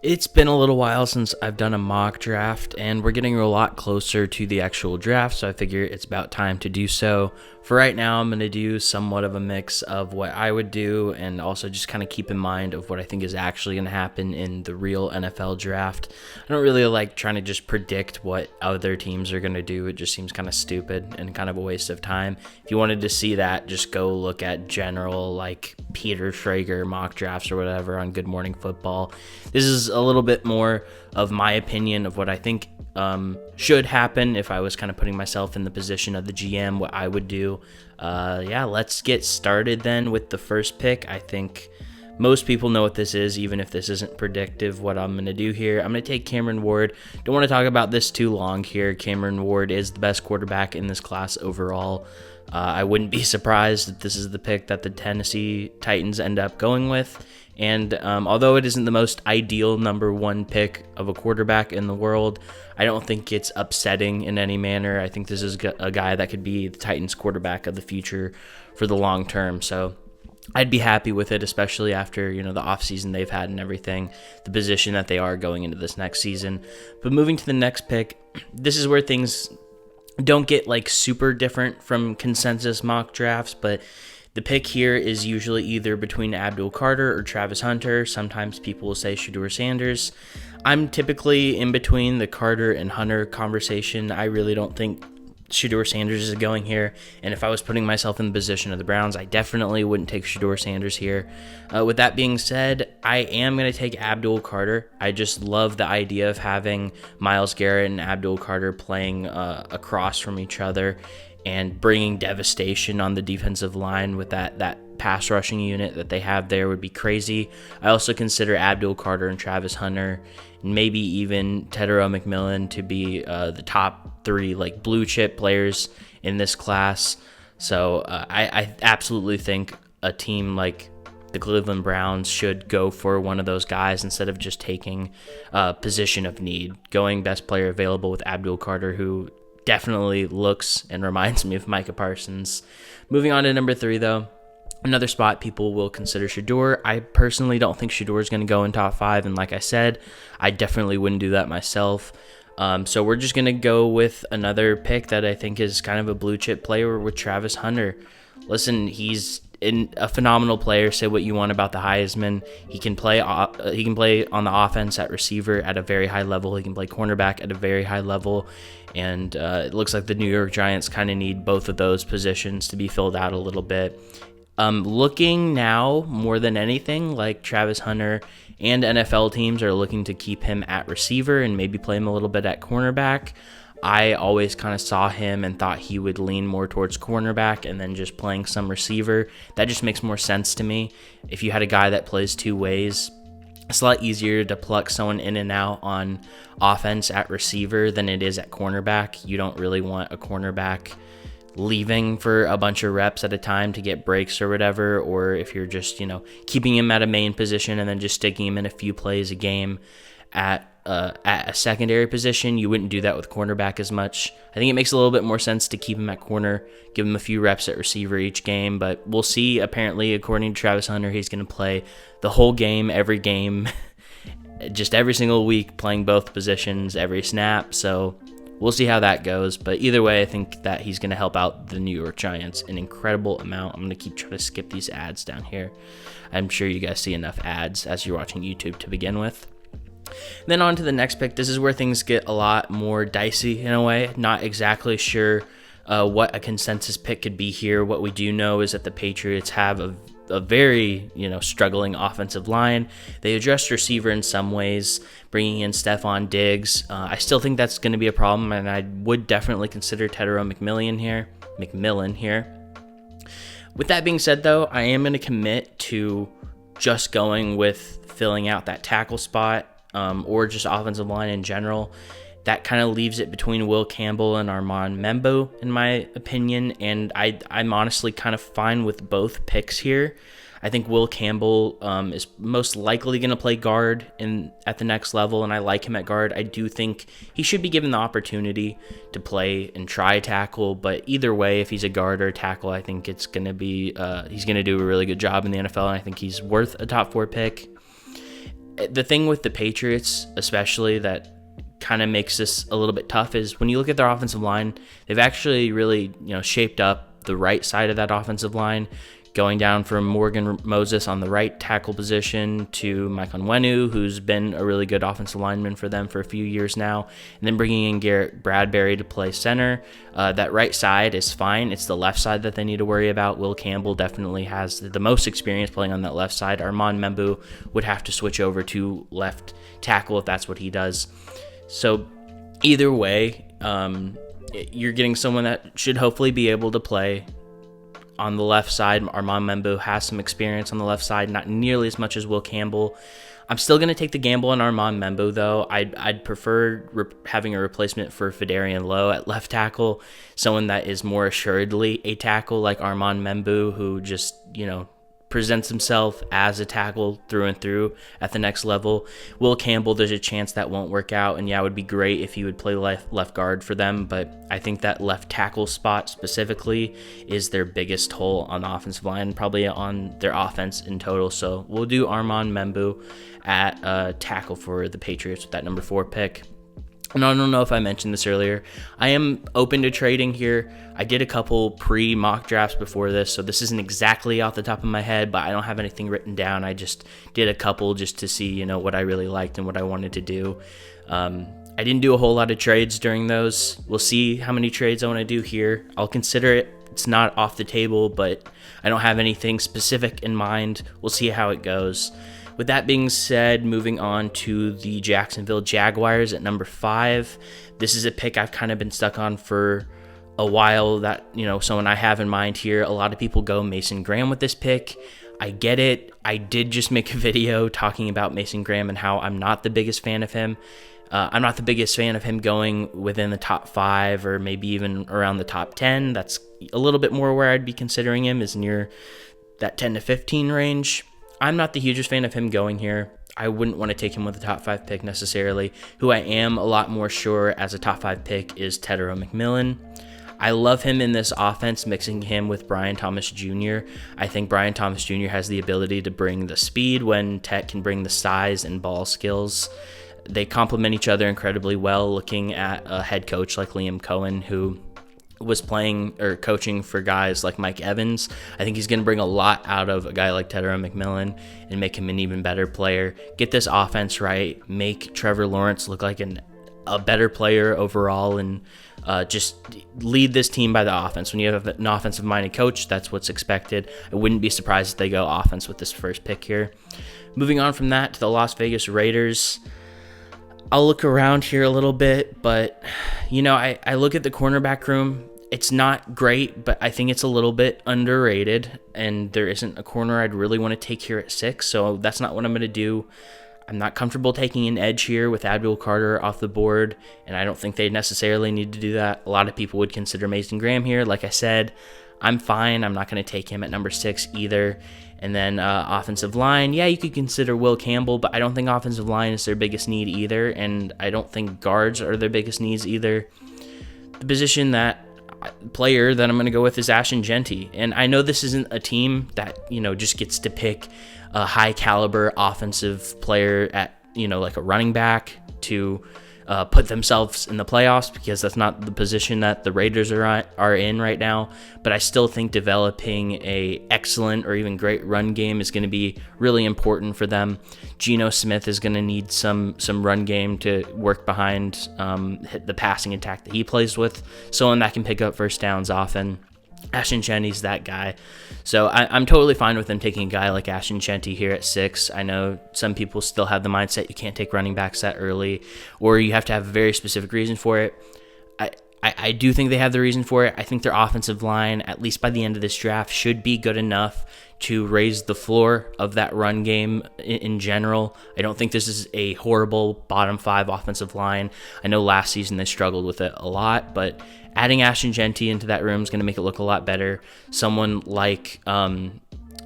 It's been a little while since I've done a mock draft, and we're getting a lot closer to the actual draft, so I figure it's about time to do so. For right now, I'm going to do somewhat of a mix of what I would do and also just kind of keep in mind of what I think is actually going to happen in the real NFL draft. I don't really like trying to just predict what other teams are going to do. It just seems kind of stupid and kind of a waste of time. If you wanted to see that, just go look at general like Peter Schrager mock drafts or whatever on Good Morning Football. This is a little bit more of my opinion of what I think should happen if I was kind of putting myself in the position of the GM, what I would do. Let's get started then with the first pick. I think most people know what this is, even if this isn't predictive what I'm going to do here. I'm going to take Cameron Ward. Don't want to talk about this too long here. Cameron Ward is the best quarterback in this class overall. I wouldn't be surprised if this is the pick that the Tennessee Titans end up going with. And although it isn't the most ideal number one pick of a quarterback in the world, I don't think it's upsetting in any manner. I think this is a guy that could be the Titans quarterback of the future for the long term. So I'd be happy with it, especially after, the offseason they've had and everything, the position that they are going into this next season. But moving to the next pick, this is where things don't get like super different from consensus mock drafts, but the pick here is usually either between Abdul Carter or Travis Hunter. Sometimes people will say Shedeur Sanders. I'm typically in between the Carter and Hunter conversation. I really don't think Shedeur Sanders is going here, and if I was putting myself in the position of the Browns, I definitely wouldn't take Shedeur Sanders here. With that being said, I am going to take Abdul Carter. I just love the idea of having Myles Garrett and Abdul Carter playing across from each other and bringing devastation on the defensive line with that pass rushing unit that they have there would be crazy. I also consider Abdul Carter and Travis Hunter, and maybe even Tedero McMillan to be the top three like blue chip players in this class. So I absolutely think a team like the Cleveland Browns should go for one of those guys instead of just taking a position of need. Going best player available with Abdul Carter, who definitely looks and reminds me of Micah Parsons. Moving on to number 3, though. Another spot people will consider Shedeur. I personally don't think Shedeur is going to go in top 5, and like I said, I definitely wouldn't do that myself. So we're just going to go with another pick that I think is kind of a blue chip player with Travis Hunter. Listen, he's a phenomenal player. Say what you want about the Heisman. He can play on the offense at receiver at a very high level. He can play cornerback at a very high level. And it looks like the New York Giants kind of need both of those positions to be filled out a little bit. Looking now more than anything like Travis Hunter and NFL teams are looking to keep him at receiver and maybe play him a little bit at cornerback. I always kind of saw him and thought he would lean more towards cornerback and then just playing some receiver. That just makes more sense to me. If you had a guy that plays two ways, it's a lot easier to pluck someone in and out on offense at receiver than it is at cornerback. You don't really want a cornerback leaving for a bunch of reps at a time to get breaks or whatever, or if you're just, keeping him at a main position and then just sticking him in a few plays a game at a secondary position, you wouldn't do that with cornerback as much. I think it makes a little bit more sense to keep him at corner, give him a few reps at receiver each game, but we'll see. Apparently, according to Travis Hunter, he's going to play the whole game, every game, just every single week, playing both positions, every snap, so we'll see how that goes. But either way, I think that he's going to help out the New York Giants an incredible amount. I'm going to keep trying to skip these ads down here. I'm sure you guys see enough ads as you're watching YouTube to begin with. Then on to the next pick. This is where things get a lot more dicey in a way. Not exactly sure what a consensus pick could be here. What we do know is that the Patriots have a very, struggling offensive line. They addressed receiver in some ways, bringing in Stephon Diggs. I still think that's going to be a problem, and I would definitely consider Tedero McMillan here. With that being said, though, I am going to commit to just going with filling out that tackle spot. Or just offensive line in general. That kind of leaves it between Will Campbell and Armand Membo, in my opinion, and I'm honestly kind of fine with both picks here. I think Will Campbell is most likely going to play guard at the next level, and I like him at guard. I do think he should be given the opportunity to play and try tackle, but either way, if he's a guard or a tackle, I think it's going to be he's going to do a really good job in the NFL, and I think he's worth a top 4 pick. the thing with the Patriots, especially, that kind of makes this a little bit tough is when you look at their offensive line, they've actually really, shaped up the right side of that offensive line, going down from Morgan Moses on the right tackle position to Mike Onwenu, who's been a really good offensive lineman for them for a few years now, and then bringing in Garrett Bradbury to play center. That right side is fine. It's the left side that they need to worry about. Will Campbell definitely has the most experience playing on that left side. Armand Membu would have to switch over to left tackle if that's what he does. So either way, you're getting someone that should hopefully be able to play on the left side. Armand Membu has some experience on the left side, not nearly as much as Will Campbell. I'm still going to take the gamble on Armand Membu, though. I'd prefer having a replacement for Fedarian Lowe at left tackle, someone that is more assuredly a tackle like Armand Membu, who just, presents himself as a tackle through and through at the next level. Will Campbell, there's a chance that won't work out, and yeah, it would be great if he would play left guard for them, but I think that left tackle spot specifically is their biggest hole on the offensive line, probably on their offense in total. So we'll do Armand Membu at tackle for the Patriots with that number 4 pick. And I don't know if I mentioned this earlier, I am open to trading here. I did a couple pre-mock drafts before this, so this isn't exactly off the top of my head, but I don't have anything written down. I just did a couple just to see, what I really liked and what I wanted to do. I didn't do a whole lot of trades during those. We'll see how many trades I want to do here. I'll consider it. It's not off the table, but I don't have anything specific in mind. We'll see how it goes. With that being said, moving on to the Jacksonville Jaguars at number 5. This is a pick I've kind of been stuck on for a while, that, someone I have in mind here. A lot of people go Mason Graham with this pick. I get it. I did just make a video talking about Mason Graham and how I'm not the biggest fan of him. I'm not the biggest fan of him going within the top 5 or maybe even around the top 10. That's a little bit more where I'd be considering him, is near that 10 to 15 range. I'm not the hugest fan of him going here. I wouldn't want to take him with a top 5 pick necessarily. Who I am a lot more sure as a top 5 pick is Tedero McMillan. I love him in this offense, mixing him with Brian Thomas Jr. I think Brian Thomas Jr. has the ability to bring the speed when Ted can bring the size and ball skills. They complement each other incredibly well, looking at a head coach like Liam Cohen, who was playing or coaching for guys like Mike Evans. I think he's going to bring a lot out of a guy like Tedero McMillan and make him an even better player. Get this offense right, make Trevor Lawrence look like a better player overall, and just lead this team by the offense. When you have an offensive-minded coach, that's what's expected. I wouldn't be surprised if they go offense with this first pick here. Moving on from that to the Las Vegas Raiders. I'll look around here a little bit, but, I look at the cornerback room. It's not great, but I think it's a little bit underrated, and there isn't a corner I'd really want to take here at 6, so that's not what I'm going to do. I'm not comfortable taking an edge here with Abdul Carter off the board, and I don't think they necessarily need to do that. A lot of people would consider Mason Graham here. Like I said, I'm fine. I'm not going to take him at number 6 either. And then offensive line, yeah, you could consider Will Campbell, but I don't think offensive line is their biggest need either, and I don't think guards are their biggest needs either. The player that I'm going to go with is Ashton Jeanty, and I know this isn't a team that, just gets to pick a high-caliber offensive player at, like a running back to put themselves in the playoffs, because that's not the position that the Raiders are in right now. But I still think developing a excellent or even great run game is going to be really important for them. Geno Smith is going to need some run game to work behind the passing attack that he plays with, someone that can pick up first downs often. Ashton Jeanty's that guy. So I'm totally fine with them taking a guy like Ashton Jeanty here at 6. I know some people still have the mindset you can't take running backs that early, or you have to have a very specific reason for it. I do think they have the reason for it. I think their offensive line, at least by the end of this draft, should be good enough to raise the floor of that run game in general. I don't think this is a horrible bottom 5 offensive line. I know last season they struggled with it a lot, but adding Ashton Jeanty into that room is going to make it look a lot better. Someone like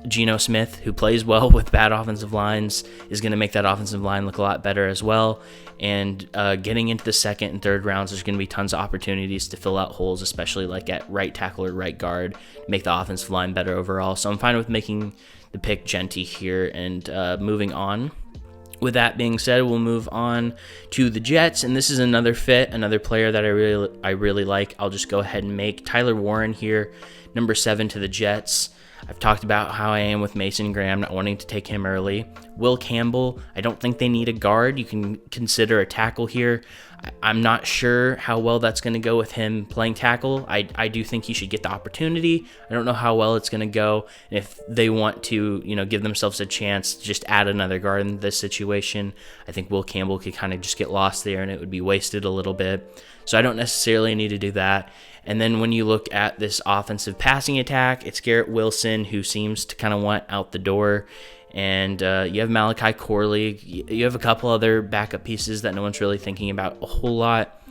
Geno Smith, who plays well with bad offensive lines, is going to make that offensive line look a lot better as well. And getting into the second and third rounds, there's going to be tons of opportunities to fill out holes, especially like at right tackle or right guard, make the offensive line better overall. So I'm fine with making the pick Jeanty here and moving on. With that being said, we'll move on to the Jets, and this is another player that I really like. I'll just go ahead and make Tyler Warren here, number 7 to the Jets. I've talked about how I am with Mason Graham, not wanting to take him early. Will Campbell, I don't think they need a guard. You can consider a tackle here. I'm not sure how well that's going to go with him playing tackle. I do think he should get the opportunity. I don't know how well it's going to go. And if they want to, give themselves a chance to just add another guard in this situation, I think Will Campbell could kind of just get lost there and it would be wasted a little bit. So I don't necessarily need to do that. And then when you look at this offensive passing attack, it's Garrett Wilson who seems to kind of want out the door. And you have Malachi Corley. You have a couple other backup pieces that no one's really thinking about a whole lot.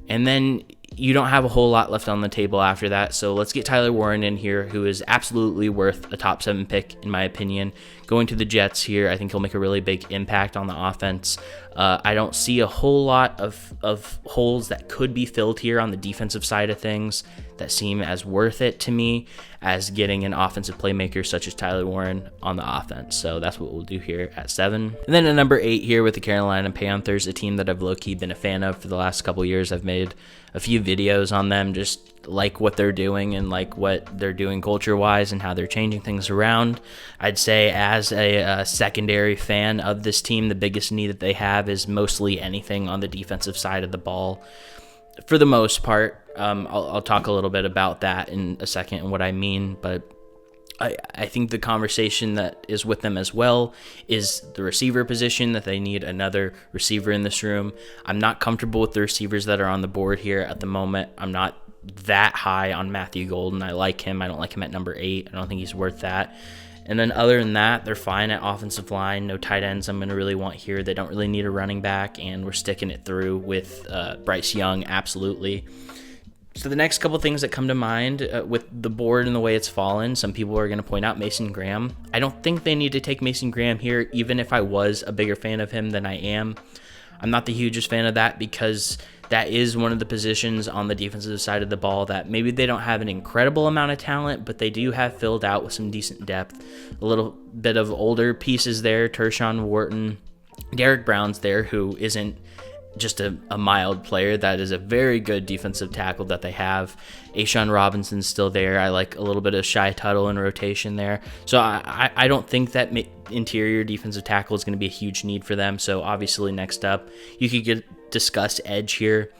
And then you don't have a whole lot left on the table after that. So let's get Tyler Warren in here, who is absolutely worth a top 7 pick, in my opinion. Going to the Jets here, I think he'll make a really big impact on the offense. I don't see a whole lot of holes that could be filled here on the defensive side of things that seem as worth it to me as getting an offensive playmaker such as Tyler Warren on the offense. So that's what we'll do here at 7. And then at number 8 here with the Carolina Panthers, a team that I've low-key been a fan of for the last couple years. I've made a few videos on them, just like what they're doing and like what they're doing culture-wise and how they're changing things around. I'd say as a secondary fan of this team, the biggest need that they have is mostly anything on the defensive side of the ball. For the most part, I'll talk a little bit about that in a second and what I mean, but I think the conversation that is with them as well is the receiver position, that they need another receiver in this room. I'm not comfortable with the receivers that are on the board here at the moment. I'm not that high on Matthew Golden. I like him. I don't like him at number 8. I don't think he's worth that. And then other than that, they're fine at offensive line. No tight ends I'm going to really want here. They don't really need a running back, and we're sticking it through with Bryce Young, absolutely. So the next couple things that come to mind with the board and the way it's fallen, some people are going to point out Mason Graham. I don't think they need to take Mason Graham here, even if I was a bigger fan of him than I am. I'm not the hugest fan of that because that is one of the positions on the defensive side of the ball that maybe they don't have an incredible amount of talent, but they do have filled out with some decent depth. A little bit of older pieces there, Tershawn Wharton, Derek Brown's there, who isn't just a mild player. That is a very good defensive tackle that they have. A'Shawn Robinson's still there. I like a little bit of Shy Tuttle in rotation there. So I don't think that interior defensive tackle is going to be a huge need for them. So obviously next up, you could discuss edge here.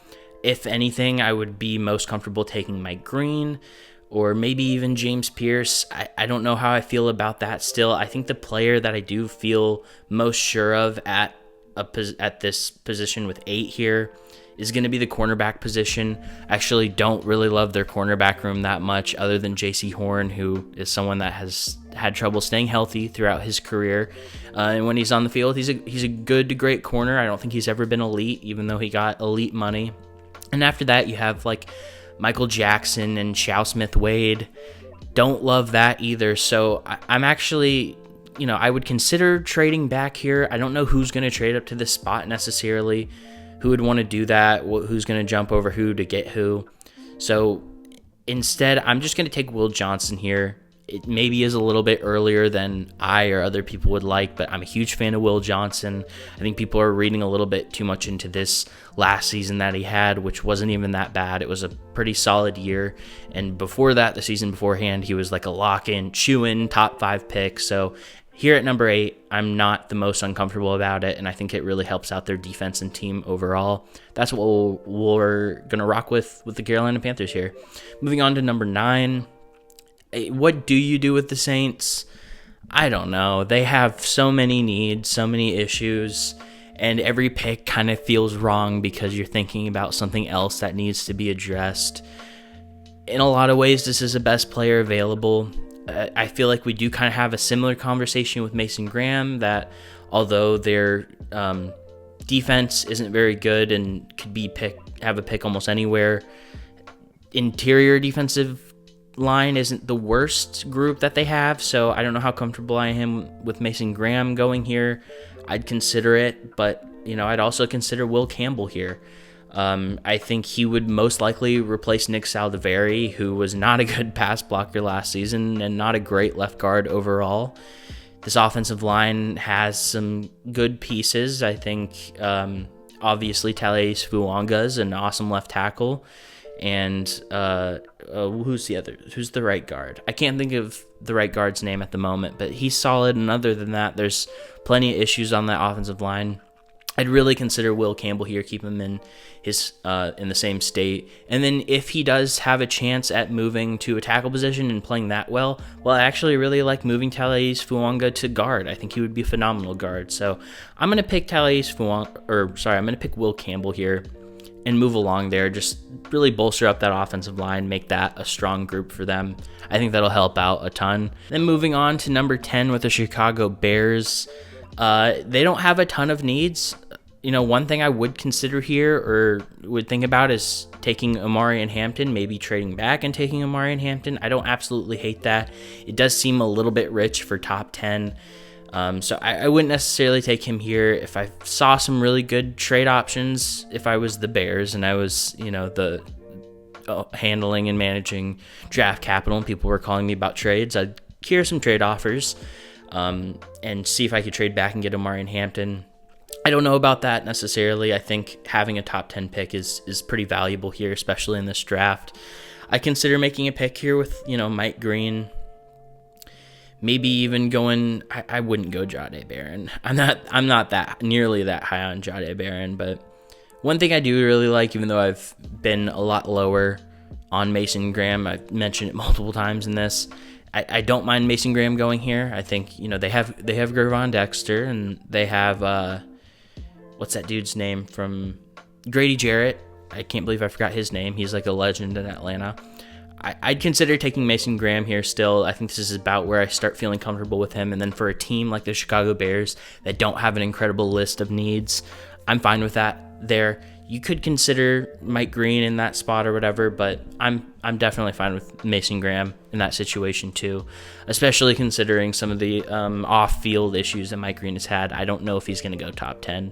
If anything, I would be most comfortable taking Mike Green or maybe even James Pierce. I don't know how I feel about that still. I think the player that I do feel most sure of at this position with 8 here is going to be the cornerback position. I actually don't really love their cornerback room that much, other than J.C. Horn, who is someone that has had trouble staying healthy throughout his career. And when he's on the field, he's a good to great corner. I don't think he's ever been elite, even though he got elite money. And after that, you have like Michael Jackson and Shao Smith-Wade. Don't love that either. So I'm actually, I would consider trading back here. I don't know who's going to trade up to this spot necessarily, who would want to do that, who's going to jump over who to get who. So instead, I'm just going to take Will Johnson here. It maybe is a little bit earlier than I or other people would like, but I'm a huge fan of Will Johnson. I think people are reading a little bit too much into this last season that he had, which wasn't even that bad. It was a pretty solid year. And before that, the season beforehand, he was like a lock-in, chew-in, top 5 pick. So here at number 8, I'm not the most uncomfortable about it, and I think it really helps out their defense and team overall. That's what we're going to rock with the Carolina Panthers here. Moving on to number 9. What do you do with the Saints? I don't know. They have so many needs, so many issues, and every pick kind of feels wrong because you're thinking about something else that needs to be addressed. In a lot of ways, this is the best player available. I feel like we do kind of have a similar conversation with Mason Graham, that although their defense isn't very good and could have a pick almost anywhere, interior defensive line isn't the worst group that they have. So I don't know how comfortable I am with Mason Graham going here. I'd consider it, but I'd also consider Will Campbell here. I think he would most likely replace Nick Saldiveri, who was not a good pass blocker last season and not a great left guard overall. This offensive line has some good pieces. I think obviously Talais Fuanga is an awesome left tackle. And who's the right guard? I can't think of the right guard's name at the moment, but he's solid. And other than that, there's plenty of issues on that offensive line. I'd really consider Will Campbell here, keep him in the same state. And then if he does have a chance at moving to a tackle position and playing that well, I actually really like moving Talais Fuanga to guard. I think he would be a phenomenal guard. So I'm gonna pick I'm gonna pick Will Campbell here and move along there. Just really bolster up that offensive line, make that a strong group for them. I think that'll help out a ton. Then moving on to number 10 with the Chicago Bears. They don't have a ton of needs. One thing I would consider here or would think about is taking Omari and Hampton, maybe trading back and taking Omari and Hampton. I don't absolutely hate that. It does seem a little bit rich for top 10. So I wouldn't necessarily take him here. If I saw some really good trade options, if I was the Bears and I was, the handling and managing draft capital and people were calling me about trades, I'd hear some trade offers and see if I could trade back and get Omari and Hampton. I don't know about that necessarily. I think having a top 10 pick is pretty valuable here, especially in this draft. I consider making a pick here with, Mike Green. Maybe even going, I wouldn't go Jahdae Barron. I'm not that nearly that high on Jahdae Barron, but one thing I do really like, even though I've been a lot lower on Mason Graham, I've mentioned it multiple times in this, I don't mind Mason Graham going here. I think, they have Gervon Dexter, and they have, what's that dude's name from Grady Jarrett? I can't believe I forgot his name. He's like a legend in Atlanta. I'd consider taking Mason Graham here still. I think this is about where I start feeling comfortable with him. And then for a team like the Chicago Bears that don't have an incredible list of needs, I'm fine with that there. You could consider Mike Green in that spot or whatever, but I'm definitely fine with Mason Graham in that situation too, especially considering some of the off-field issues that Mike Green has had. I don't know if he's going to go top 10.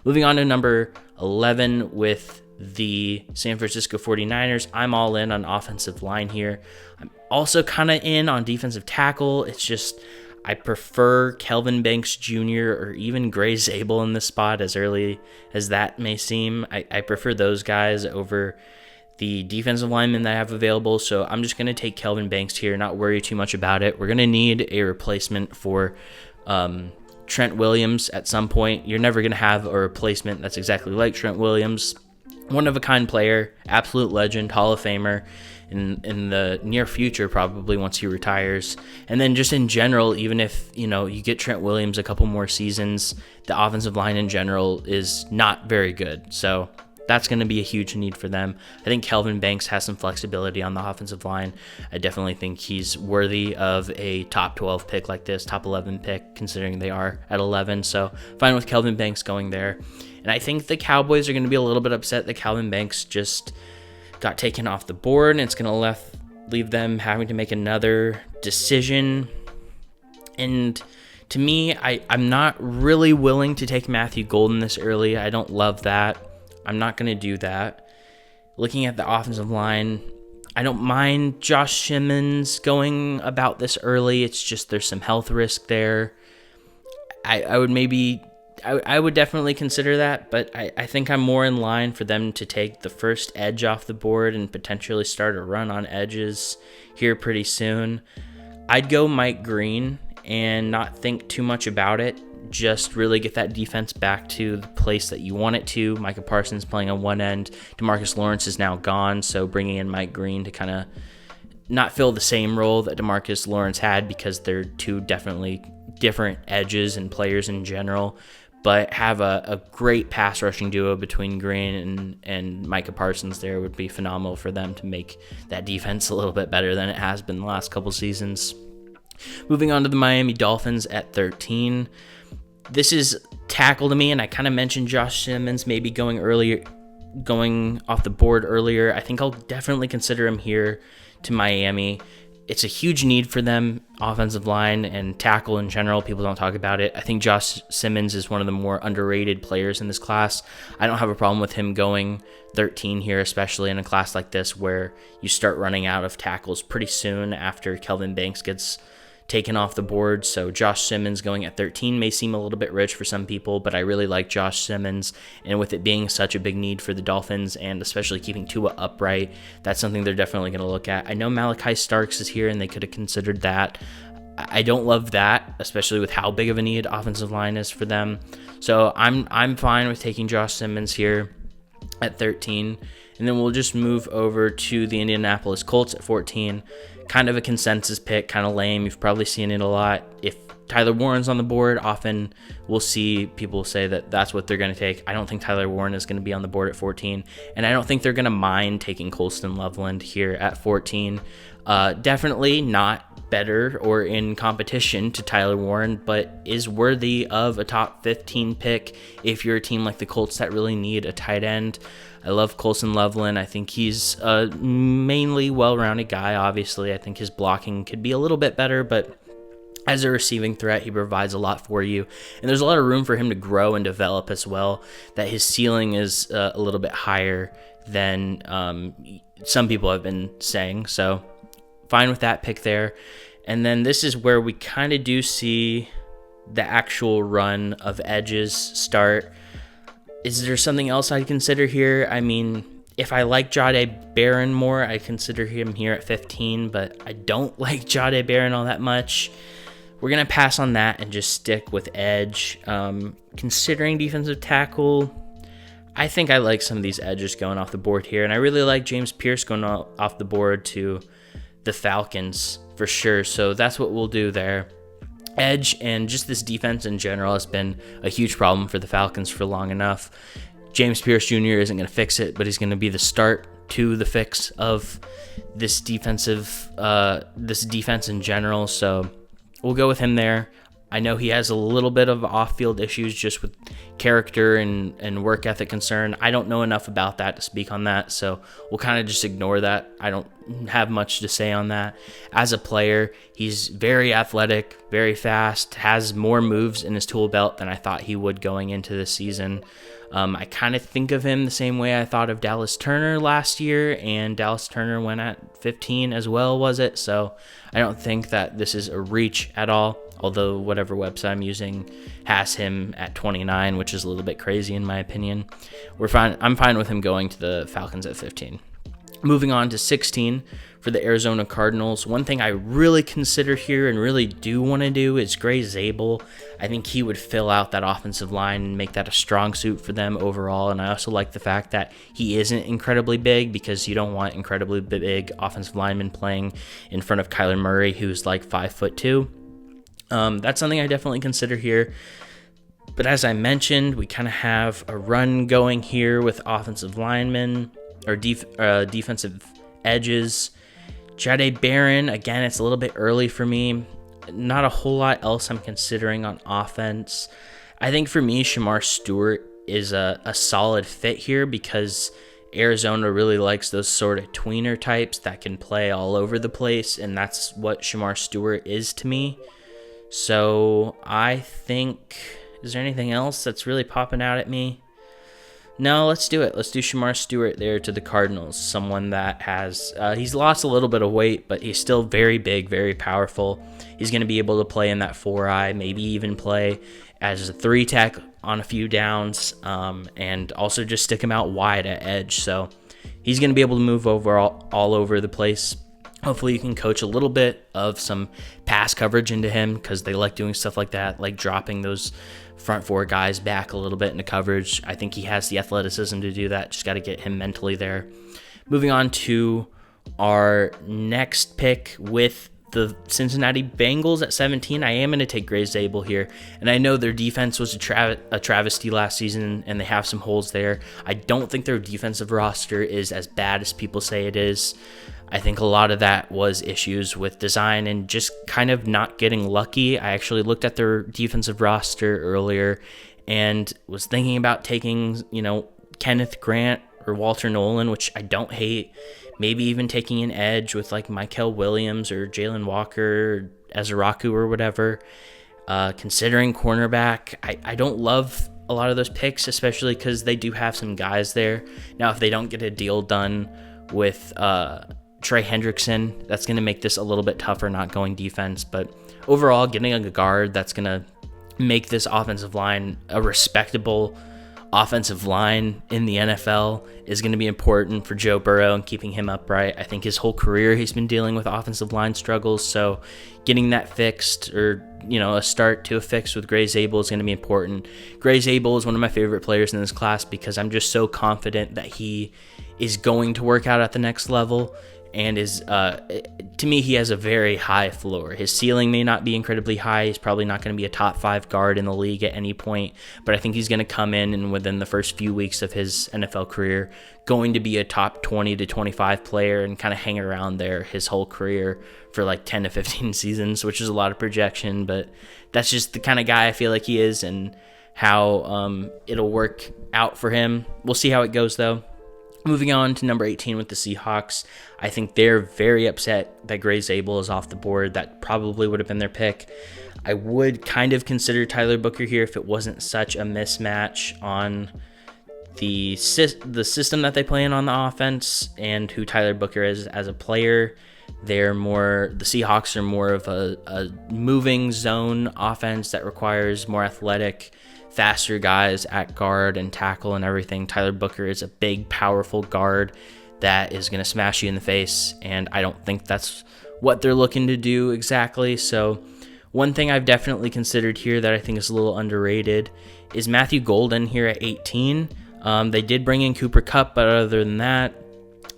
Moving on to number 11 with the San Francisco 49ers. I'm all in on offensive line here. I'm also kind of in on defensive tackle. It's just I prefer Kelvin Banks Jr. or even Gray Zabel in this spot, as early as that may seem. I prefer those guys over the defensive linemen that I have available, so I'm just going to take Kelvin Banks here, not worry too much about it. We're going to need a replacement for Trent Williams at some point. You're never going to have a replacement that's exactly like Trent Williams. One-of-a-kind player, absolute legend, Hall of Famer in the near future, probably once he retires. And then just in general, even if you get Trent Williams a couple more seasons, the offensive line in general is not very good. So that's going to be a huge need for them. I think Kelvin Banks has some flexibility on the offensive line. I definitely think he's worthy of a top 12 pick like this, top 11 pick, considering they are at 11. So fine with Kelvin Banks going there. And I think the Cowboys are going to be a little bit upset that Kelvin Banks just got taken off the board, and it's going to leave them having to make another decision. And to me, I'm not really willing to take Matthew Golden this early. I don't love that. I'm not going to do that. Looking at the offensive line, I don't mind Josh Simmons going about this early. It's just there's some health risk there. I would definitely consider that, but I think I'm more in line for them to take the first edge off the board and potentially start a run on edges here pretty soon. I'd go Mike Green and not think too much about it. Just really get that defense back to the place that you want it to. Micah Parsons playing on one end. DeMarcus Lawrence is now gone, so bringing in Mike Green to kind of not fill the same role that DeMarcus Lawrence had, because they're two definitely different edges and players in general, but have a great pass rushing duo between Green and Micah Parsons there would be phenomenal for them to make that defense a little bit better than it has been the last couple seasons. Moving on to the Miami Dolphins at 13. This is tackle to me, and I kind of mentioned Josh Simmons maybe going off the board earlier. I think I'll definitely consider him here to Miami. It's a huge need for them, offensive line and tackle in general. People don't talk about it. I think Josh Simmons is one of the more underrated players in this class. I don't have a problem with him going 13 here, especially in a class like this where you start running out of tackles pretty soon after Kelvin Banks gets taken off the board. So Josh Simmons going at 13 may seem a little bit rich for some people, but I really like Josh Simmons. And with it being such a big need for the Dolphins, and especially keeping Tua upright, that's something they're definitely going to look at. I know Malachi Starks is here, and they could have considered that. I don't love that, especially with how big of a need offensive line is for them. So I'm fine with taking Josh Simmons here at 13. And then we'll just move over to the Indianapolis Colts at 14. Kind of a consensus pick, kind of lame. You've probably seen it a lot. If Tyler Warren's on the board, often we'll see people say that that's what they're going to take. I don't think Tyler Warren is going to be on the board at 14, and I don't think they're going to mind taking Colston Loveland here at 14. Definitely not better or in competition to Tyler Warren, but is worthy of a top 15 pick if you're a team like the Colts that really need a tight end. I love Colston Loveland. I think he's a mainly well-rounded guy. Obviously, I think his blocking could be a little bit better, but as a receiving threat, he provides a lot for you. And there's a lot of room for him to grow and develop as well, that his ceiling is a little bit higher than some people have been saying. So fine with that pick there. And then this is where we kind of do see the actual run of edges start. Is there something else I'd consider here? I mean, if I like Jahdae Barron more, I consider him here at 15, but I don't like Jahdae Barron all that much. We're going to pass on that and just stick with edge. Considering defensive tackle, I think I like some of these edges going off the board here, and I really like James Pierce going off the board to the Falcons for sure, so that's what we'll do there. Edge and just this defense in general has been a huge problem for the Falcons for long enough. James Pierce Jr. isn't going to fix it, but he's going to be the start to the fix of this defense in general. So we'll go with him there. I know he has a little bit of off-field issues just with character and work ethic concern. I don't know enough about that to speak on that, so we'll kind of just ignore that. I don't have much to say on that. As a player, he's very athletic, very fast, has more moves in his tool belt than I thought he would going into this season. I kind of think of him the same way I thought of Dallas Turner last year, and Dallas Turner went at 15 as well, was it? So I don't think that this is a reach at all, although whatever website I'm using has him at 29, which is a little bit crazy in my opinion. I'm fine with him going to the Falcons at 15. Moving on to 16 for the Arizona Cardinals. One thing I really consider here and really do want to do is Gray Zabel. I think he would fill out that offensive line and make that a strong suit for them overall. And I also like the fact that he isn't incredibly big, because you don't want incredibly big offensive linemen playing in front of Kyler Murray, who's like 5'2". That's something I definitely consider here. But as I mentioned, we kind of have a run going here with offensive linemen or defensive edges. Jahdae Barron, again, it's a little bit early for me. Not a whole lot else I'm considering on offense. I think for me, Shamar Stewart is a solid fit here, because Arizona really likes those sort of tweener types that can play all over the place, and that's what Shamar Stewart is to me. So I think, is there anything else that's really popping out at me? No, let's do it. Let's do Shamar Stewart there to the Cardinals. Someone that has, he's lost a little bit of weight, but he's still very big, very powerful. He's going to be able to play in that 4-eye, maybe even play as a 3-tech on a few downs, and also just stick him out wide at edge. So he's going to be able to move over all over the place. Hopefully you can coach a little bit of some pass coverage into him, because they like doing stuff like that, like dropping those front 4 guys back a little bit into coverage. I think he has the athleticism to do that. Just got to get him mentally there. Moving on to our next pick with the Cincinnati Bengals at 17. I am going to take Gray Zabel here, and I know their defense was a travesty last season, and they have some holes there. I don't think their defensive roster is as bad as people say it is. I think a lot of that was issues with design and just kind of not getting lucky. I actually looked at their defensive roster earlier and was thinking about taking, Kenneth Grant or Walter Nolan, which I don't hate. Maybe even taking an edge with like Mykel Williams or Jalen Walker or Ezraku or whatever. Considering cornerback, I don't love a lot of those picks, especially because they do have some guys there. Now, if they don't get a deal done with Trey Hendrickson, that's going to make this a little bit tougher not going defense, but overall, getting a guard that's going to make this offensive line a respectable offensive line in the NFL is going to be important for Joe Burrow and keeping him upright. I think his whole career he's been dealing with offensive line struggles, so getting that fixed, or a start to a fix with Gray Zabel is going to be important. Gray Zabel is one of my favorite players in this class because I'm just so confident that he is going to work out at the next level, and to me, he has a very high floor. His ceiling may not be incredibly high. He's probably not going to be a top 5 guard in the league at any point, but I think he's going to come in and within the first few weeks of his NFL career, going to be a top 20 to 25 player and kind of hang around there his whole career for like 10 to 15 seasons, which is a lot of projection, but that's just the kind of guy I feel like he is and how it'll work out for him. We'll see how it goes though. Moving on to number 18 with the Seahawks, I think they're very upset that Gray Zabel is off the board. That probably would have been their pick. I would kind of consider Tyler Booker here if it wasn't such a mismatch on the system that they play in on the offense and who Tyler Booker is as a player. The Seahawks are more of a moving zone offense that requires more athletic, faster guys at guard and tackle and everything. Tyler Booker is a big, powerful guard that is going to smash you in the face, and I don't think that's what they're looking to do exactly. So one thing I've definitely considered here that I think is a little underrated is Matthew Golden here at 18. They did bring in Cooper Kupp, but other than that,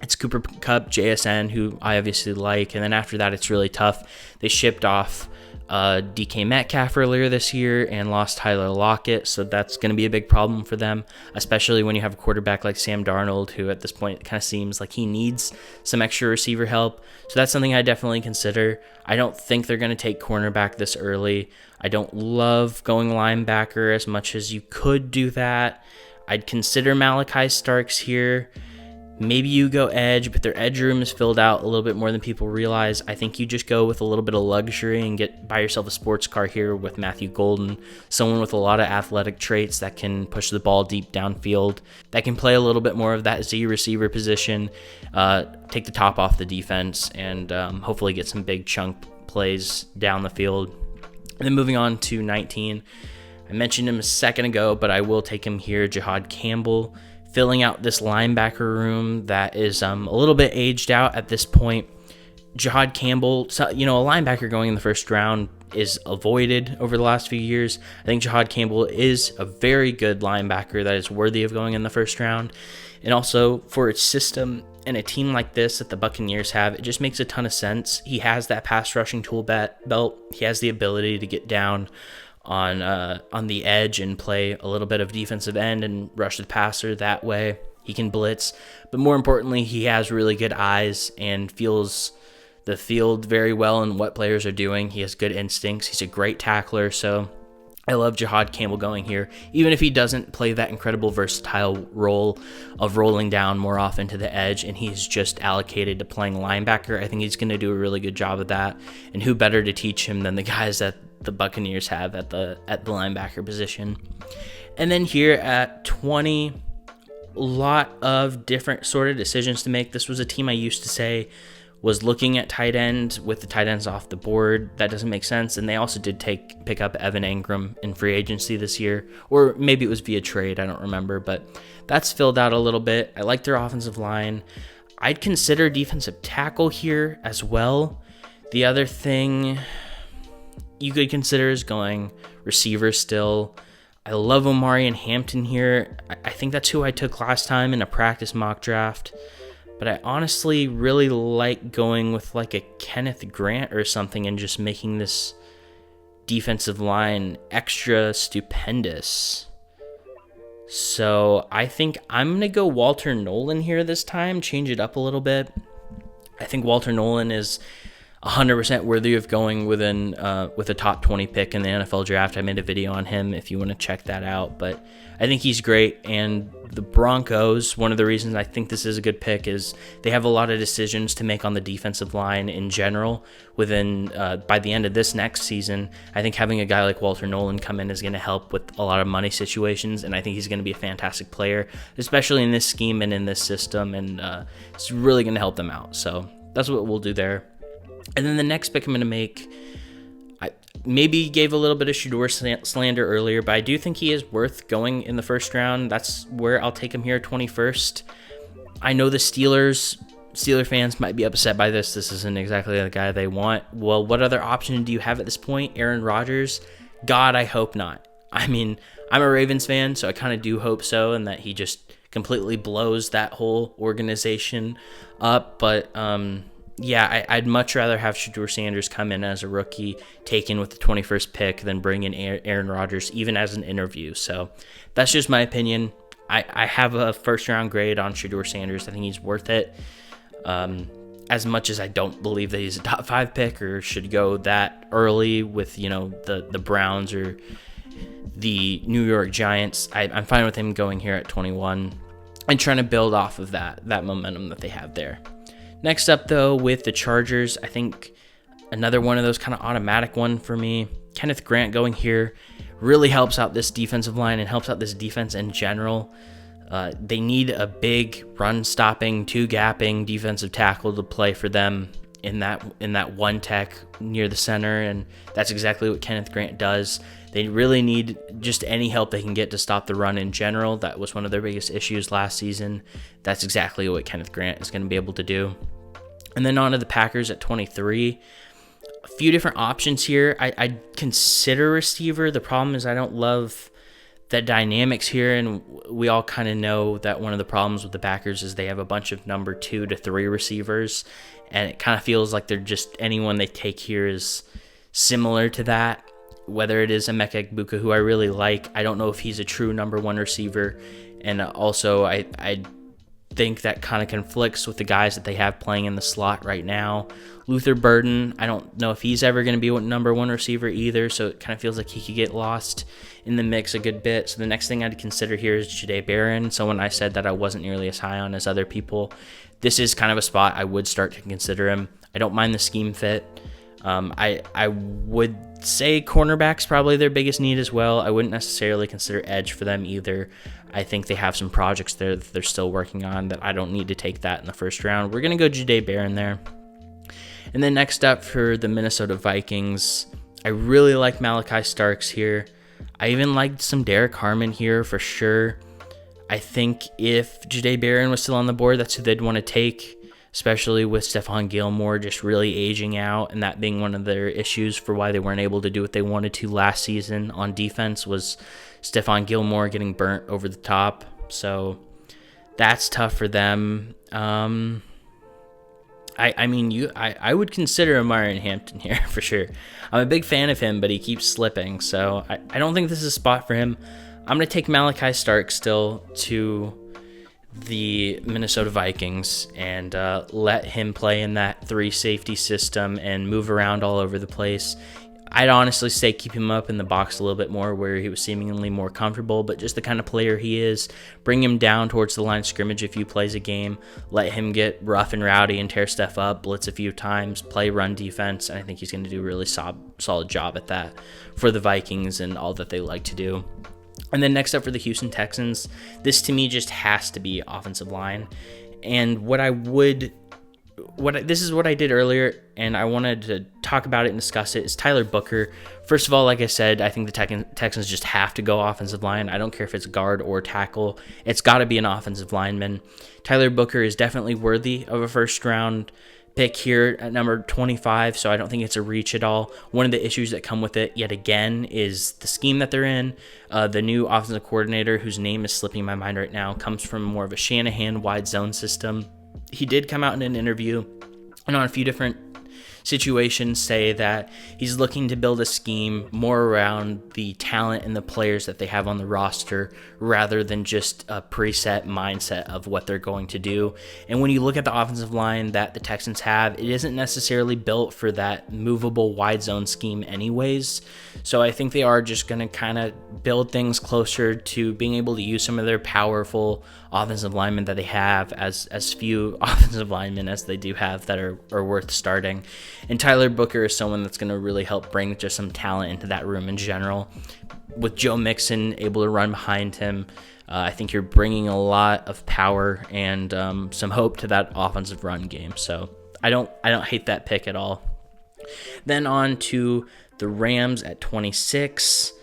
it's Cooper Kupp, JSN, who I obviously like, and then after that, it's really tough. They shipped off DK Metcalf earlier this year and lost Tyler Lockett, so that's going to be a big problem for them, especially when you have a quarterback like Sam Darnold, who at this point kind of seems like he needs some extra receiver help. So that's something I definitely consider. I don't think they're going to take cornerback this early. I don't love going linebacker as much as you could do that. I'd consider Malachi Starks here. Maybe you go edge, but their edge room is filled out a little bit more than people realize. I think you just go with a little bit of luxury and buy yourself a sports car here with Matthew Golden, someone with a lot of athletic traits that can push the ball deep downfield, that can play a little bit more of that Z receiver position, take the top off the defense, and hopefully get some big chunk plays down the field. And then moving on to 19, I mentioned him a second ago, but I will take him here, Jihad Campbell, filling out this linebacker room that is a little bit aged out at this point. Jihad Campbell, a linebacker going in the first round is avoided over the last few years. I think Jihad Campbell is a very good linebacker that is worthy of going in the first round. And also for its system and a team like this that the Buccaneers have, it just makes a ton of sense. He has that pass rushing tool belt. He has the ability to get down on the edge and play a little bit of defensive end and rush the passer that way. He can blitz, but more importantly, he has really good eyes and feels the field very well and what players are doing. He has good instincts. He's a great tackler, so I love Jihad Campbell going here, even if he doesn't play that incredible versatile role of rolling down more often to the edge and he's just allocated to playing linebacker. I think he's going to do a really good job of that, and who better to teach him than the guys that the Buccaneers have at the linebacker position. And then here at 20, a lot of different sort of decisions to make. This was a team I used to say was looking at tight end with the tight ends off the board. That doesn't make sense. And they also did pick up Evan Engram in free agency this year, or maybe it was via trade, I don't remember, but that's filled out a little bit. I like their offensive line. I'd consider defensive tackle here as well. The other thing you could consider is going receiver still. I love Omari and Hampton here. I think that's who I took last time in a practice mock draft. But I honestly really like going with like a Kenneth Grant or something and just making this defensive line extra stupendous. So I think I'm going to go Walter Nolan here this time, change it up a little bit. I think Walter Nolan is 100% worthy of going with a top 20 pick in the NFL draft. I made a video on him if you want to check that out, but I think he's great. And the Broncos, one of the reasons I think this is a good pick is they have a lot of decisions to make on the defensive line in general by the end of this next season. I think having a guy like Walter Nolan come in is going to help with a lot of money situations, and I think he's going to be a fantastic player, especially in this scheme and in this system, and it's really going to help them out. So that's what we'll do there. And then the next pick I'm going to make, I maybe gave a little bit of Shedeur slander earlier, but I do think he is worth going in the first round. That's where I'll take him here, 21st. I know the Steeler fans might be upset by this. This isn't exactly the guy they want. Well, what other option do you have at this point? Aaron Rodgers? God, I hope not. I mean, I'm a Ravens fan, so I kind of do hope so, and that he just completely blows that whole organization up. But yeah, I'd much rather have Shedeur Sanders come in as a rookie, taken with the 21st pick, than bring in Aaron Rodgers, even as an interview. So that's just my opinion. I have a first-round grade on Shedeur Sanders. I think he's worth it. As much as I don't believe that he's a top 5 pick or should go that early with, the Browns or the New York Giants, I'm fine with him going here at 21 and trying to build off of that momentum that they have there. Next up, though, with the Chargers, I think another one of those kind of automatic one for me. Kenneth Grant going here really helps out this defensive line and helps out this defense in general. They need a big run-stopping, two-gapping defensive tackle to play for them in that one tech near the center, and that's exactly what Kenneth Grant does. They really need just any help they can get to stop the run in general. That was one of their biggest issues last season. That's exactly what Kenneth Grant is going to be able to do. And then on to the Packers at 23. A few different options here. I'd consider receiver. The problem is I don't love the dynamics here, and we all kind of know that one of the problems with the Packers is they have a bunch of number 2 to 3 receivers, and it kind of feels like they're just anyone they take here is similar to that. Whether it is Emeka Egbuka, who I really like, I don't know if he's a true number 1 receiver, and also I think that kind of conflicts with the guys that they have playing in the slot right now. Luther Burden, I don't know if he's ever going to be a number 1 receiver either, so it kind of feels like he could get lost in the mix a good bit. So the next thing I'd consider here is Jahdae Barron, someone I said that I wasn't nearly as high on as other people. This is kind of a spot I would start to consider him. I don't mind the scheme fit. I would say cornerback's probably their biggest need as well. I wouldn't necessarily consider edge for them either. I think they have some projects there that they're still working on that I don't need to take that in the first round. We're going to go Jahdae Barron there. And then next up for the Minnesota Vikings, I really like Malachi Starks here. I even liked some Derek Harmon here for sure. I think if Jahdae Barron was still on the board, that's who they'd want to take, especially with Stephon Gilmore just really aging out, and that being one of their issues for why they weren't able to do what they wanted to last season on defense was Stephon Gilmore getting burnt over the top. So that's tough for them. I would consider Amari Hampton here for sure. I'm a big fan of him, but he keeps slipping, so I don't think this is a spot for him. I'm going to take Malachi Stark still to the Minnesota Vikings and let him play in that 3 safety system and move around all over the place. I'd honestly say keep him up in the box a little bit more where he was seemingly more comfortable, but just the kind of player he is, bring him down towards the line of scrimmage a few plays a game, let him get rough and rowdy and tear stuff up, blitz a few times, play run defense, and I think he's going to do a really solid job at that for the Vikings and all that they like to do. And then next up for the Houston Texans, this to me just has to be offensive line. And this is what I did earlier, and I wanted to talk about it and discuss it, is Tyler Booker. First of all, like I said, I think the Texans just have to go offensive line. I don't care if it's guard or tackle. It's got to be an offensive lineman. Tyler Booker is definitely worthy of a first-round pick here at number 25, so I don't think it's a reach at all. One of the issues that come with it, yet again, is the scheme that they're in. The new offensive coordinator, whose name is slipping my mind right now, comes from more of a Shanahan wide zone system. He did come out in an interview and on a few different situations say that he's looking to build a scheme more around the talent and the players that they have on the roster rather than just a preset mindset of what they're going to do. And when you look at the offensive line that the Texans have, it isn't necessarily built for that movable wide zone scheme anyways. So I think they are just going to kind of build things closer to being able to use some of their powerful offensive linemen that they have, as few offensive linemen as they do have that are worth starting. And Tyler Booker is someone that's going to really help bring just some talent into that room in general. With Joe Mixon able to run behind him, I think you're bringing a lot of power and some hope to that offensive run game. So I don't hate that pick at all. Then on to the Rams at 26.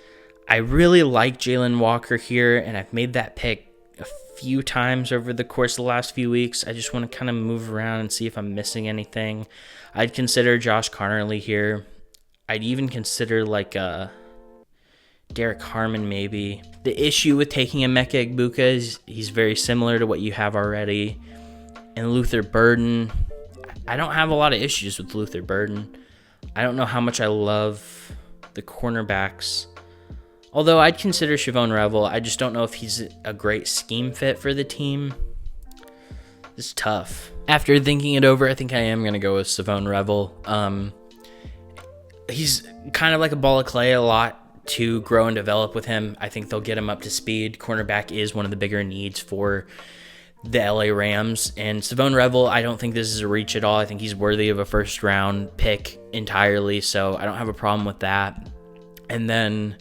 I really like Jalen Walker here, and I've made that pick a few times over the course of the last few weeks. I just want to kind of move around and see if I'm missing anything. I'd consider Josh Conerly here. I'd even consider like Derek Harmon maybe. The issue with taking Emeka Egbuka is he's very similar to what you have already. And Luther Burden, I don't have a lot of issues with Luther Burden. I don't know how much I love the cornerbacks. Although I'd consider Siobhan Revel, I just don't know if he's a great scheme fit for the team. It's tough. After thinking it over, I think I am going to go with Siobhan Revel. He's kind of like a ball of clay, a lot to grow and develop with him. I think they'll get him up to speed. Cornerback is one of the bigger needs for the LA Rams. And Siobhan Revel, I don't think this is a reach at all. I think he's worthy of a first-round pick entirely, so I don't have a problem with that. And then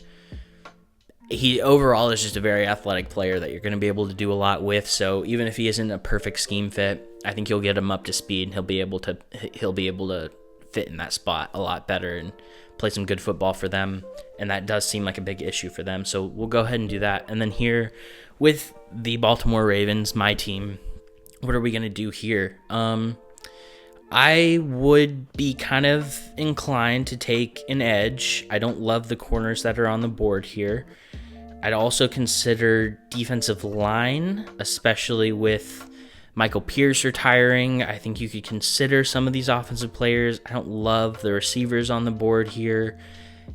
he overall is just a very athletic player that you're going to be able to do a lot with. So even if he isn't a perfect scheme fit, I think you'll get him up to speed and he'll be able to fit in that spot a lot better and play some good football for them. And that does seem like a big issue for them. So we'll go ahead and do that. And then here with the Baltimore Ravens, my team, what are we going to do here? I would be kind of inclined to take an edge. I don't love the corners that are on the board here. I'd also consider defensive line, especially with Michael Pierce retiring. I think you could consider some of these offensive players. I don't love the receivers on the board here,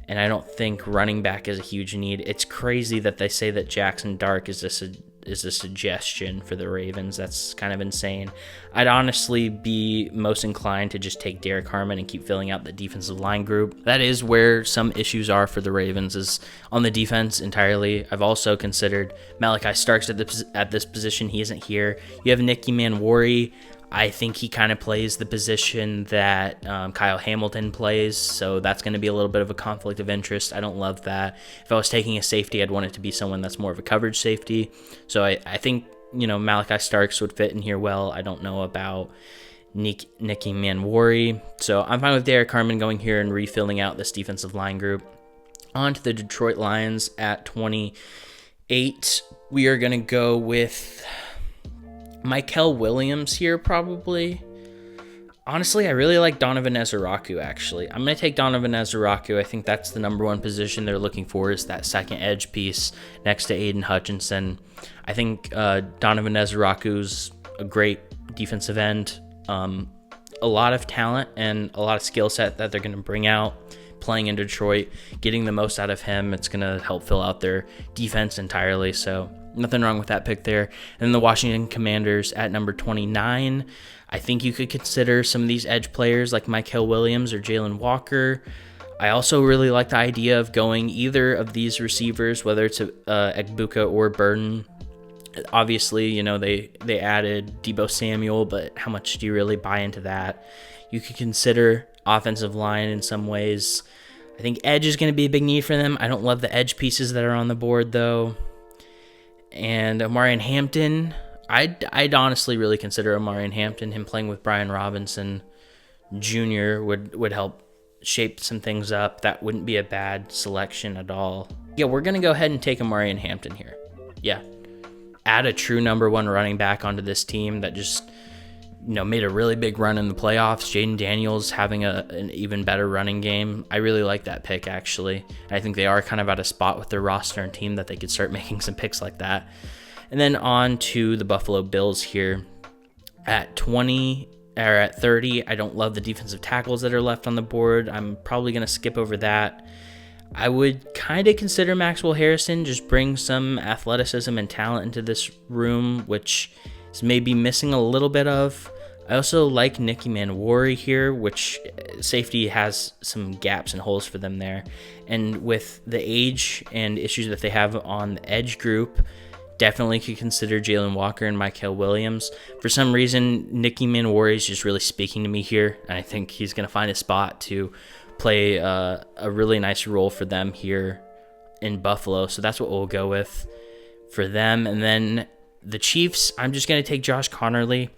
and I don't think running back is a huge need. It's crazy that they say that Jackson Dark is a suggestion for the Ravens. That's kind of insane. I'd honestly be most inclined to just take Derek Harmon and keep filling out the defensive line group. That is where some issues are for the Ravens, is on the defense entirely. I've also considered Malachi Starks at this position. He isn't here. You have Nicky Manwari. I think he kind of plays the position that Kyle Hamilton plays, so that's going to be a little bit of a conflict of interest. I don't love that. If I was taking a safety, I'd want it to be someone that's more of a coverage safety. So I think, Malachi Starks would fit in here well. I don't know about Nicky Manwari. So I'm fine with Derek Harmon going here and refilling out this defensive line group. On to the Detroit Lions at 28. We are going to go with Mykel Williams here, probably. Honestly, I really like Donovan Ezeraku, actually. I'm going to take Donovan Ezeraku. I think that's the number one position they're looking for, is that second edge piece next to Aiden Hutchinson. I think Donovan Ezeraku's a great defensive end. A lot of talent and a lot of skill set that they're going to bring out playing in Detroit. Getting the most out of him, it's going to help fill out their defense entirely, so nothing wrong with that pick there. And then the Washington Commanders at number 29. I think you could consider some of these edge players like Mykel Williams or Jalen Walker. I also really like the idea of going either of these receivers, whether it's Egbuka or Burden. Obviously, they added Deebo Samuel, but how much do you really buy into that? You could consider offensive line in some ways. I think edge is going to be a big need for them. I don't love the edge pieces that are on the board, though. And Omarion Hampton, I'd honestly really consider Omarion Hampton. Him playing with Brian Robinson Jr. would help shape some things up. That wouldn't be a bad selection at all. Yeah, we're going to go ahead and take Omarion Hampton here. Yeah. Add a true number one running back onto this team that just made a really big run in the playoffs. Jaden Daniels having an even better running game. I really like that pick, actually. And I think they are kind of at a spot with their roster and team that they could start making some picks like that. And then on to the Buffalo Bills here at 20 or at 30. I don't love the defensive tackles that are left on the board. I'm probably going to skip over that. I would kind of consider Maxwell Harrison, just bring some athleticism and talent into this room, which is maybe missing a little bit of. I also like Nicky Manwari here, which safety has some gaps and holes for them there. And with the age and issues that they have on the edge group, definitely could consider Jalen Walker and Mykel Williams. For some reason, Nicky Manwari is just really speaking to me here, and I think he's going to find a spot to play a really nice role for them here in Buffalo. So that's what we'll go with for them. And then the Chiefs, I'm just going to take Josh Conerly.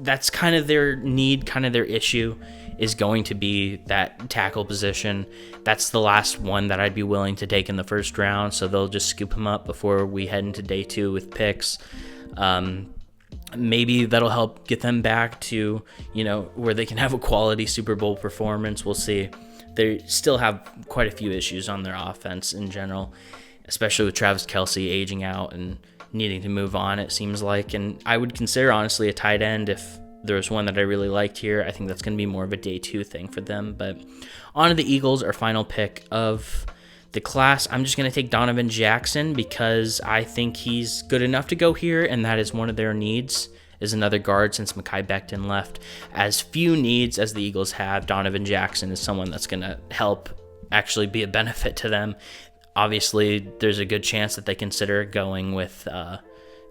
That's kind of their need, kind of their issue, is going to be that tackle position. That's the last one that I'd be willing to take in the first round, so they'll just scoop him up before we head into day 2 with picks. Maybe that'll help get them back to, where they can have a quality Super Bowl performance. We'll see. They still have quite a few issues on their offense in general, especially with Travis Kelce aging out and needing to move on, it seems like. And I would consider, honestly, a tight end if there was one that I really liked here. I think that's going to be more of a day 2 thing for them. But on to the Eagles, our final pick of the class. I'm just going to take Donovan Jackson because I think he's good enough to go here, and that is one of their needs, is another guard since Mekhi Becton left. As few needs as the Eagles have, Donovan Jackson is someone that's going to help actually be a benefit to them. Obviously, there's a good chance that they consider going with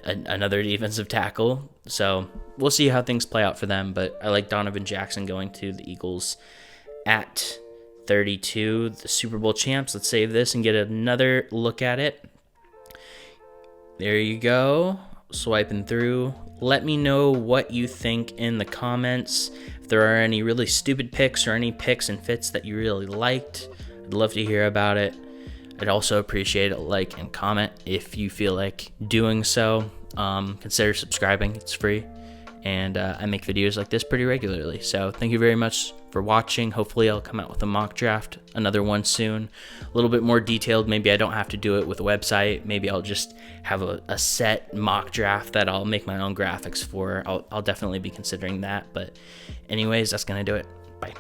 another defensive tackle. So we'll see how things play out for them. But I like Donovan Jackson going to the Eagles at 32, the Super Bowl champs. Let's save this and get another look at it. There you go. Swiping through. Let me know what you think in the comments. If there are any really stupid picks or any picks and fits that you really liked, I'd love to hear about it. I'd also appreciate a like and comment if you feel like doing so. Consider subscribing. It's free. And I make videos like this pretty regularly. So thank you very much for watching. Hopefully I'll come out with a mock draft, another one soon. A little bit more detailed. Maybe I don't have to do it with a website. Maybe I'll just have a set mock draft that I'll make my own graphics for. I'll definitely be considering that. But anyways, that's going to do it. Bye.